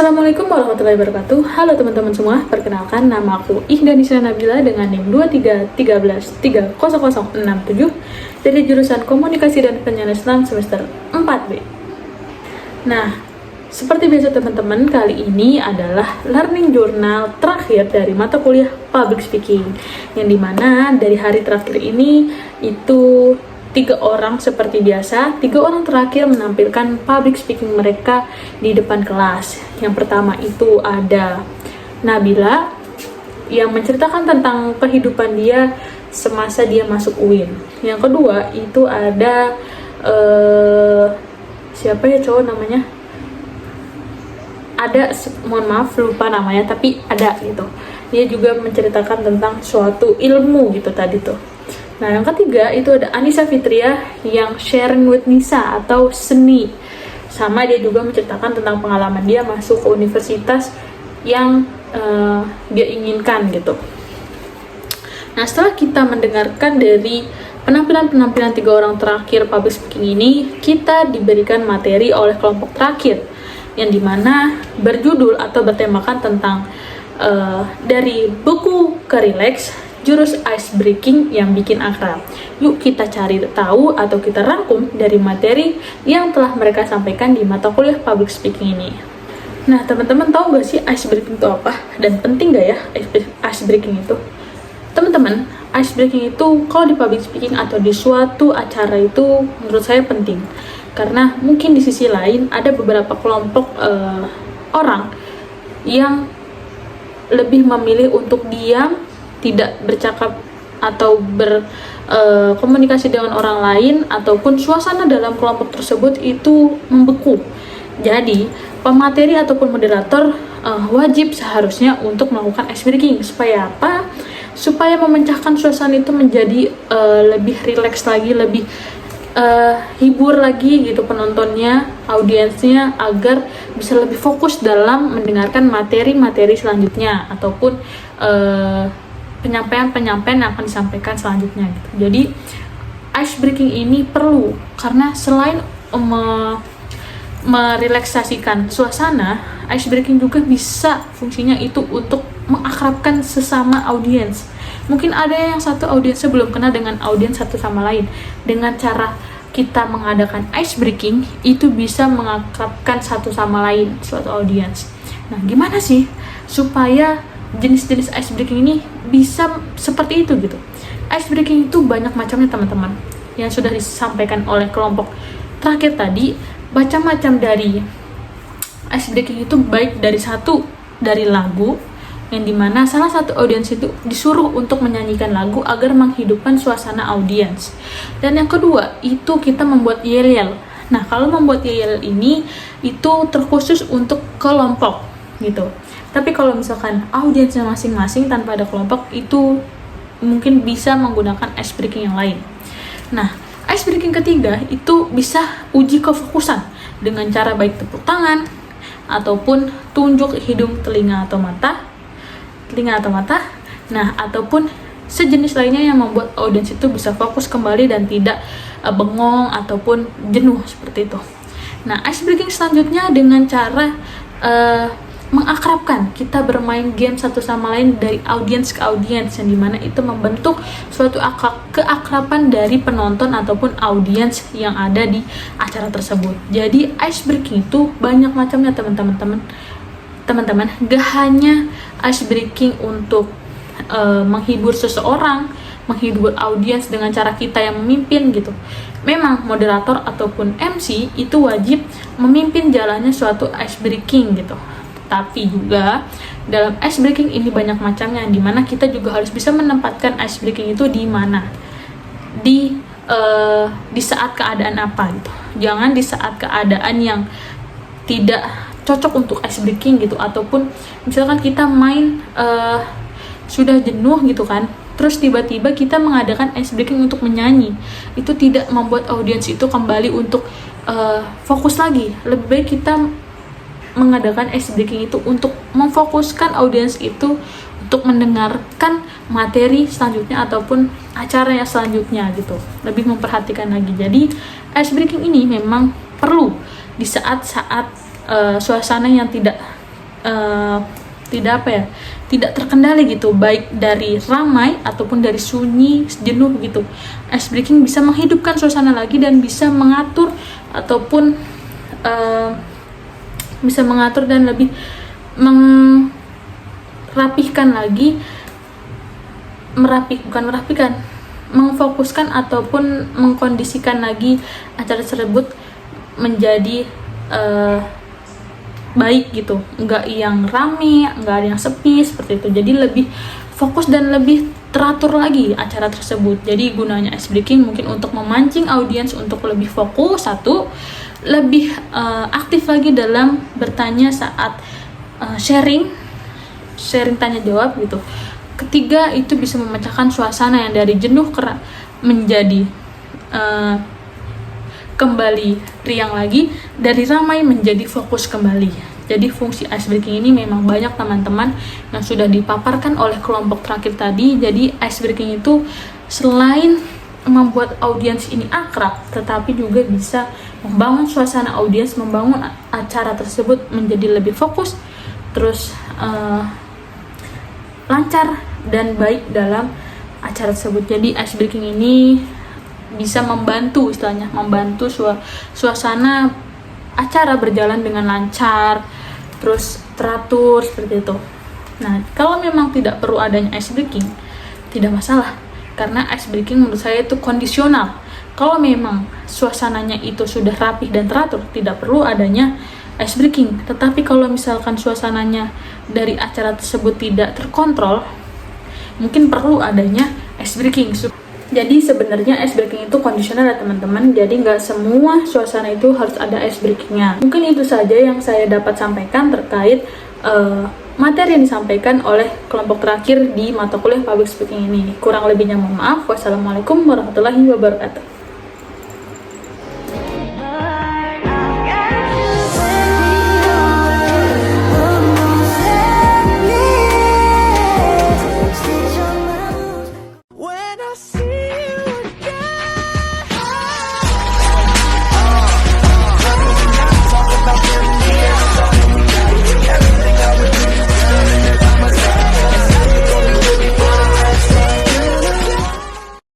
Assalamualaikum warahmatullahi wabarakatuh. Halo teman-teman semua, perkenalkan nama aku Ihdanisha Nabila dengan NIM 2313300067 dari jurusan Komunikasi dan Penyiaran Islam semester 4B. Nah, seperti biasa teman-teman, kali ini adalah learning journal terakhir dari mata kuliah Public Speaking, yang dimana dari hari terakhir ini itu 3 orang seperti biasa, 3 orang terakhir menampilkan public speaking mereka di depan kelas. Yang pertama itu ada Nabila yang menceritakan tentang kehidupan dia semasa dia masuk UIN. Yang kedua itu ada siapa ya cowok namanya? Ada, mohon maaf lupa namanya, tapi ada gitu. Dia juga menceritakan tentang suatu ilmu gitu tadi tuh. Nah, yang ketiga itu ada Anissa Fitria yang sharing with Nisa atau seni. Sama dia juga menceritakan tentang pengalaman dia masuk ke universitas yang dia inginkan gitu. Nah, setelah kita mendengarkan dari penampilan-penampilan 3 orang terakhir public speaking ini, kita diberikan materi oleh kelompok terakhir yang dimana berjudul atau bertemakan tentang dari buku ke relax, jurus ice breaking yang bikin akrab. Yuk kita cari tahu atau kita rangkum dari materi yang telah mereka sampaikan di mata kuliah public speaking ini. Nah, teman-teman tahu gak sih ice breaking itu apa? Dan penting gak ya ice breaking itu? Teman-teman, ice breaking itu kalau di public speaking atau di suatu acara itu menurut saya penting. Karena mungkin di sisi lain ada beberapa kelompok orang yang lebih memilih untuk diam, tidak bercakap atau berkomunikasi dengan orang lain, ataupun suasana dalam kelompok tersebut itu membeku. Jadi, pemateri ataupun moderator wajib seharusnya untuk melakukan ice breaking. Supaya apa? Supaya memecahkan suasana itu menjadi lebih rileks lagi, lebih hibur lagi gitu penontonnya, audiensnya, agar bisa lebih fokus dalam mendengarkan materi-materi selanjutnya ataupun penyampaian yang akan disampaikan selanjutnya gitu. Jadi ice breaking ini perlu karena selain merelaksasikan suasana, ice breaking juga bisa fungsinya itu untuk mengakrabkan sesama audiens. Mungkin ada yang satu audiensnya belum kenal dengan audiens satu sama lain. Dengan cara kita mengadakan ice breaking, itu bisa mengakrabkan satu sama lain suatu audiens. Nah, gimana sih supaya jenis-jenis ice breaking ini bisa seperti itu gitu? Ice breaking itu banyak macamnya teman-teman, yang sudah disampaikan oleh kelompok terakhir tadi. Macam-macam dari ice breaking itu baik dari lagu, yang dimana salah satu audiens itu disuruh untuk menyanyikan lagu agar menghidupkan suasana audiens. Dan yang kedua itu kita membuat yel-yel. Nah, kalau membuat yel-yel ini itu terkhusus untuk kelompok gitu. Tapi kalau misalkan audiensnya masing-masing tanpa ada kelompok, itu mungkin bisa menggunakan ice breaking yang lain. Nah, ice breaking ketiga itu bisa uji kefokusan dengan cara baik tepuk tangan ataupun tunjuk hidung, telinga atau mata. Nah, ataupun sejenis lainnya yang membuat audiens itu bisa fokus kembali dan tidak bengong ataupun jenuh seperti itu. Nah, ice breaking selanjutnya dengan cara mengakrabkan, kita bermain game satu sama lain dari audiens ke audiens, yang dimana itu membentuk suatu keakraban dari penonton ataupun audiens yang ada di acara tersebut. Jadi ice breaking itu banyak macamnya teman-teman. Gak hanya ice breaking untuk menghibur seseorang, menghibur audiens dengan cara kita yang memimpin gitu. Memang moderator ataupun MC itu wajib memimpin jalannya suatu ice breaking gitu. Tapi juga dalam ice breaking ini banyak macamnya, dimana kita juga harus bisa menempatkan ice breaking itu di mana, di saat keadaan apa gitu. Jangan di saat keadaan yang tidak cocok untuk ice breaking gitu, ataupun misalkan kita main sudah jenuh gitu kan, terus tiba-tiba kita mengadakan ice breaking untuk menyanyi, itu tidak membuat audiens itu kembali untuk fokus lagi. Lebih baik kita mengadakan ice breaking itu untuk memfokuskan audiens itu untuk mendengarkan materi selanjutnya ataupun acara yang selanjutnya gitu, lebih memperhatikan lagi. Jadi ice breaking ini memang perlu di saat-saat suasana yang tidak tidak terkendali gitu, baik dari ramai ataupun dari sunyi jenuh gitu. Ice breaking bisa menghidupkan suasana lagi dan bisa mengatur ataupun bisa mengatur dan lebih mengfokuskan ataupun mengkondisikan lagi acara tersebut menjadi baik gitu, nggak yang rame, nggak ada yang sepi seperti itu. Jadi lebih fokus dan lebih teratur lagi acara tersebut. Jadi gunanya ice breaking mungkin untuk memancing audiens untuk lebih fokus, satu, lebih aktif lagi dalam bertanya saat sharing tanya jawab gitu. Ketiga, itu bisa memecahkan suasana yang dari jenuh menjadi kembali riang lagi, dari ramai menjadi fokus kembali. Jadi fungsi ice breaking ini memang banyak teman-teman yang sudah dipaparkan oleh kelompok terakhir tadi. Jadi ice breaking itu selain membuat audiens ini akrab, tetapi juga bisa membangun suasana audiens, membangun acara tersebut menjadi lebih fokus, terus lancar dan baik dalam acara tersebut. Jadi ice breaking ini bisa membantu, istilahnya membantu suasana acara berjalan dengan lancar, terus teratur seperti itu. Nah, kalau memang tidak perlu adanya ice breaking, tidak masalah, karena ice breaking menurut saya itu kondisional. Kalau memang suasananya itu sudah rapih dan teratur, tidak perlu adanya ice breaking. Tetapi kalau misalkan suasananya dari acara tersebut tidak terkontrol, mungkin perlu adanya ice breaking. Jadi sebenarnya ice breaking itu kondisional ya teman-teman. Jadi nggak semua suasana itu harus ada ice breakingnya. Mungkin itu saja yang saya dapat sampaikan terkait materi yang disampaikan oleh kelompok terakhir di mata kuliah public speaking ini. Kurang lebihnya mohon maaf. Wassalamualaikum warahmatullahi wabarakatuh.